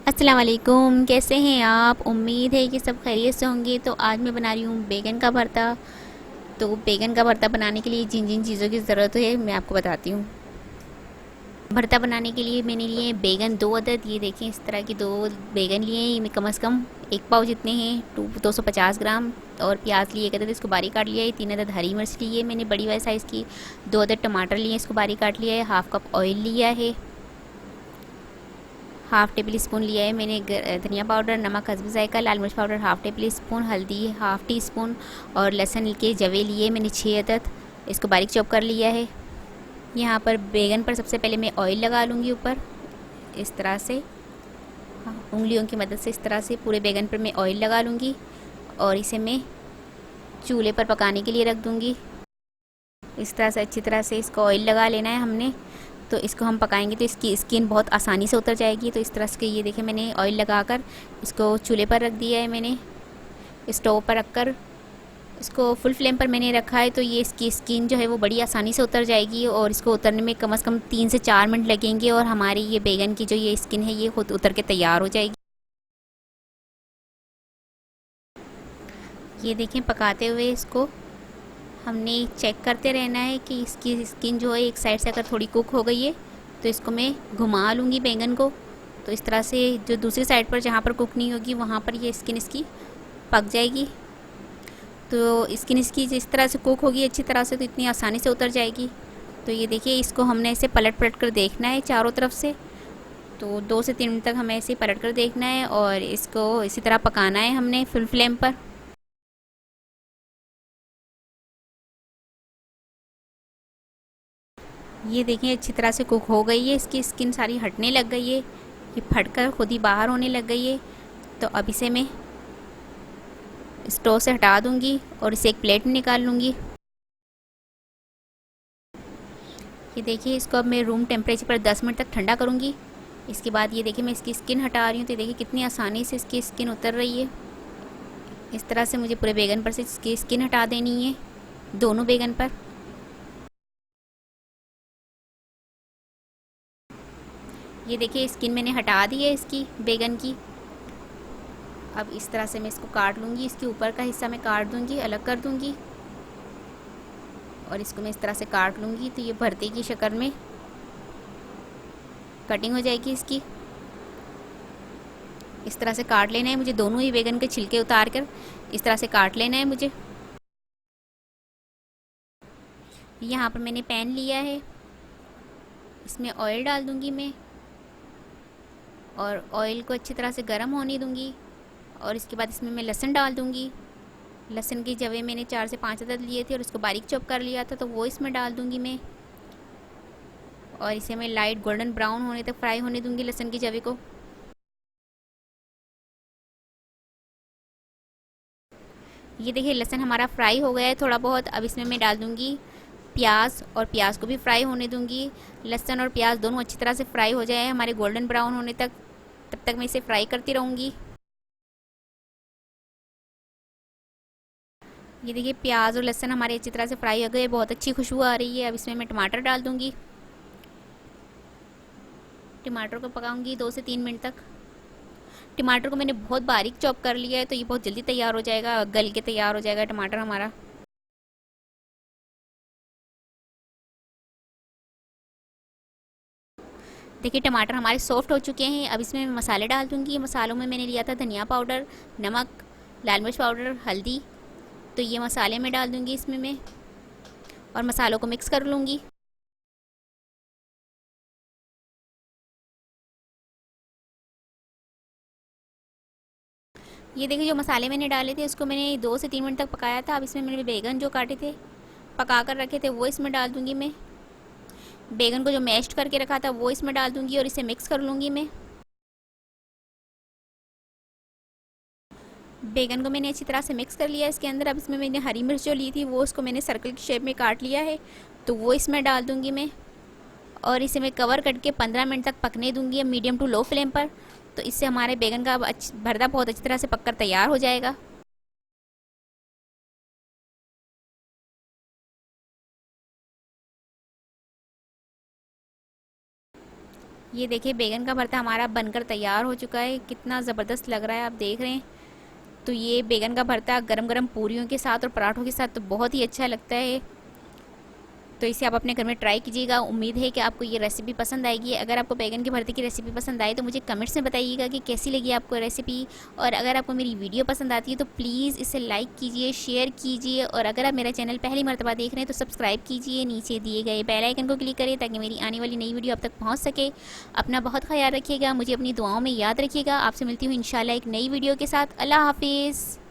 अस्सलाम वालेकुम। कैसे हैं आप? उम्मीद है कि सब खैरियत से होंगे। तो आज मैं बना रही हूँ बैगन का भरता। तो बैगन का भरता बनाने के लिए जिन जिन चीज़ों की ज़रूरत है मैं आपको बताती हूँ। भरता बनाने के लिए मैंने लिए बैगन 2 अदद। ये देखें, इस तरह की 2 बैगन लिए हैं। ये कम से कम 1 पाव जितने हैं, 250 ग्राम। और प्याज लिए 1 अदद, इसको बारीक काट लिया है। 3 अदद हरी मिर्च ली है मैंने बड़ी वाली साइज़ की। 2 अदद टमाटर लिए, इसको बारीक काट लिया है। हाफ़ कप ऑयल लिया है। हाफ़ टेबल स्पून लिया है मैंने धनिया पाउडर, नमक हस्ब ज़ायक़ा, लाल मिर्च पाउडर हाफ़ टेबल स्पून, हल्दी हाफ़ टी स्पून। और लहसुन के जवे लिए मैंने 6 अदद, इसको बारीक चॉप कर लिया है। यहाँ पर बैगन पर सबसे पहले मैं ऑयल लगा लूँगी ऊपर, इस तरह से। उंगलियों की मदद से इस तरह से पूरे बैगन पर मैं ऑयल लगा लूँगी। और इसे मैं चूल्हे पर पकाने के लिए रख दूँगी। इस तरह से अच्छी तरह से इसको ऑयल लगा लेना है हमने। तो इसको हम पकाएंगे तो इसकी स्किन बहुत आसानी से उतर जाएगी। तो इस तरह से ये देखें, मैंने ऑयल लगाकर इसको चूल्हे पर रख दिया है। मैंने स्टोव पर रखकर इसको फुल फ्लेम पर मैंने रखा है। तो ये इसकी स्किन जो है वो बड़ी आसानी से उतर जाएगी। और इसको उतरने में कम से कम 3 से 4 मिनट लगेंगे। और हमारी ये बैगन की जो ये स्किन है ये खुद उतर के तैयार हो जाएगी। ये देखें, पकाते हुए इसको हमने चेक करते रहना है कि इसकी स्किन जो है एक साइड से अगर थोड़ी कुक हो गई है तो इसको मैं घुमा लूँगी बैंगन को। तो इस तरह से जो दूसरी साइड पर जहाँ पर कुक नहीं होगी वहाँ पर ये स्किन इसकी पक जाएगी। तो स्किन इसकी जिस तरह से कुक होगी अच्छी तरह से तो इतनी आसानी से उतर जाएगी। तो ये देखिए, इसको हमने ऐसे पलट पलट कर देखना है चारों तरफ से। तो 2 से 3 मिनट तक हमें ऐसे पलट कर देखना है और इसको इसी तरह पकाना है हमने फुल फ्लेम पर। ये देखिए, अच्छी तरह से कुक हो गई है। इसकी स्किन सारी हटने लग गई है, ये फटकर खुद ही बाहर होने लग गई है। तो अब इसे मैं स्टोव से हटा दूंगी और इसे एक प्लेट में निकाल लूँगी। ये देखिए, इसको अब मैं रूम टेम्परेचर पर 10 मिनट तक ठंडा करूँगी। इसके बाद ये देखिए, मैं इसकी स्किन हटा रही हूँ। तो देखिए कितनी आसानी से इसकी स्किन उतर रही है। इस तरह से मुझे पूरे बैगन पर से इसकी स्किन हटा देनी है, दोनों बैगन पर। ये देखिए, स्किन मैंने हटा दी है इसकी बैगन की। अब इस तरह से मैं इसको काट लूँगी, इसके ऊपर का हिस्सा मैं काट दूँगी, अलग कर दूँगी। और इसको मैं इस तरह से काट लूँगी तो ये भरते की शक्ल में कटिंग हो जाएगी इसकी। इस तरह से काट लेना है मुझे, दोनों ही बैगन के छिलके उतार कर इस तरह से काट लेना है मुझे। यहाँ पर मैंने पैन लिया है, इसमें ऑयल डाल दूँगी मैं। और ऑयल को अच्छी तरह से गर्म होने दूँगी। और इसके बाद इसमें मैं लहसुन डाल दूँगी। लहसुन की जवे मैंने 4 से 5 अदद लिए थे और इसको बारीक चॉप कर लिया था, तो वो इसमें डाल दूँगी मैं। और इसे मैं लाइट गोल्डन ब्राउन होने तक फ्राई होने दूँगी लहसुन की जवे को। ये देखिए, लहसुन हमारा फ्राई हो गया है थोड़ा बहुत। अब इसमें मैं डाल दूँगी प्याज और प्याज को भी फ्राई होने दूँगी। लहसुन और प्याज दोनों अच्छी तरह से फ्राई हो जाए हमारे गोल्डन ब्राउन होने तक, तब तक मैं इसे फ्राई करती रहूँगी। ये देखिए, प्याज और लहसुन हमारे अच्छी तरह से फ्राई हो गए, बहुत अच्छी खुशबू आ रही है। अब इसमें मैं टमाटर डाल दूँगी। टमाटर को पकाऊंगी 2 से 3 मिनट तक। टमाटर को मैंने बहुत बारीक चॉप कर लिया है तो ये बहुत जल्दी तैयार हो जाएगा, गल के तैयार हो जाएगा टमाटर हमारा। देखिए, टमाटर हमारे सॉफ्ट हो चुके हैं। अब इसमें मैं मसाले डाल दूँगी। मसालों में मैंने लिया था धनिया पाउडर, नमक, लाल मिर्च पाउडर, हल्दी। तो ये मसाले मैं डाल दूँगी इसमें मैं, और मसालों को मिक्स कर लूँगी। ये देखिए, जो मसाले मैंने डाले थे उसको मैंने 2 से 3 मिनट तक पकाया था। अब इसमें मैंने बैगन जो काटे थे, पका कर रखे थे, वो इसमें डाल दूँगी मैं। बैगन को जो मैश्ड करके रखा था वो इसमें डाल दूँगी और इसे मिक्स कर लूँगी मैं। बैगन को मैंने अच्छी तरह से मिक्स कर लिया इसके अंदर। अब इसमें मैंने हरी मिर्च जो ली थी वो उसको मैंने सर्कल की शेप में काट लिया है, तो वो इसमें डाल दूँगी मैं। और इसे मैं कवर करके 15 मिनट तक पकने दूँगी, मीडियम टू लो फ्लेम पर। तो इससे हमारे बैगन का भरता बहुत अच्छी तरह से पककर तैयार हो जाएगा। ये देखिए बैगन का भरता हमारा बनकर तैयार हो चुका है, कितना ज़बरदस्त लग रहा है, आप देख रहे हैं। तो ये बैगन का भरता गरम गरम पूरियों के साथ और पराठों के साथ तो बहुत ही अच्छा लगता है। तो इसे आप अपने घर में ट्राई कीजिएगा। उम्मीद है कि आपको ये रेसिपी पसंद आएगी। अगर आपको बैगन के भरते की रेसिपी पसंद आए तो मुझे कमेंट्स में बताइएगा कि कैसी लगी आपको रेसिपी। और अगर आपको मेरी वीडियो पसंद आती है तो प्लीज़ इसे लाइक कीजिए, शेयर कीजिए, और अगर आप मेरा चैनल पहली मर्तबा देख रहे हैं तो सब्सक्राइब कीजिए, नीचे दिए गए बेल आइकन को क्लिक करें ताकि मेरी आने वाली नई वीडियो आप तक पहुँच सके। अपना बहुत ख्याल रखिएगा, मुझे अपनी दुआओं में याद रखिएगा। आपसे मिलती हूँ इंशाल्लाह एक नई वीडियो के साथ। अल्लाह हाफिज़।